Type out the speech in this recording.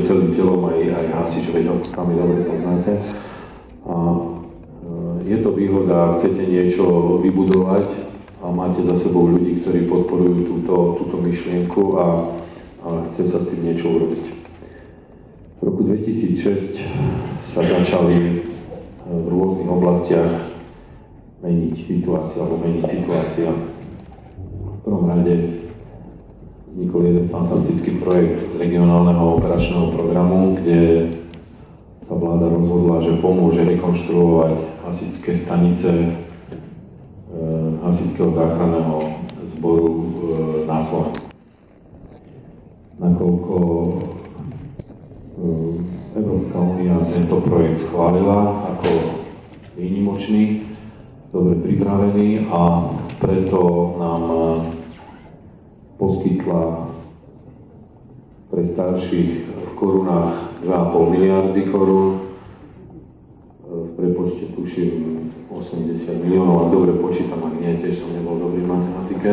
celým telom aj hasič, veď ho tam dobre poznáte. A je to výhoda, ak chcete niečo vybudovať a máte za sebou ľudí, ktorí podporujú túto myšlienku a chce sa s tým niečo urobiť. V roku 2006 sa začali v rôznych oblastiach meniť situácia. V prvom rade vznikol jeden fantastický projekt z regionálneho operačného programu, kde sa vláda rozhodla, že pomôže rekonštruovať hasičské stanice hasičského záchranného zboru na Slovensku. Nakoľko Európska únia tento projekt schválila ako výnimočný, dobre pripravený a preto nám poskytla pre starších v korunách 2,5 miliardy korún, v prepočte tuším 80 miliónov, ak dobre počítam, ak nie, tiež som nebol dobrý v matematike.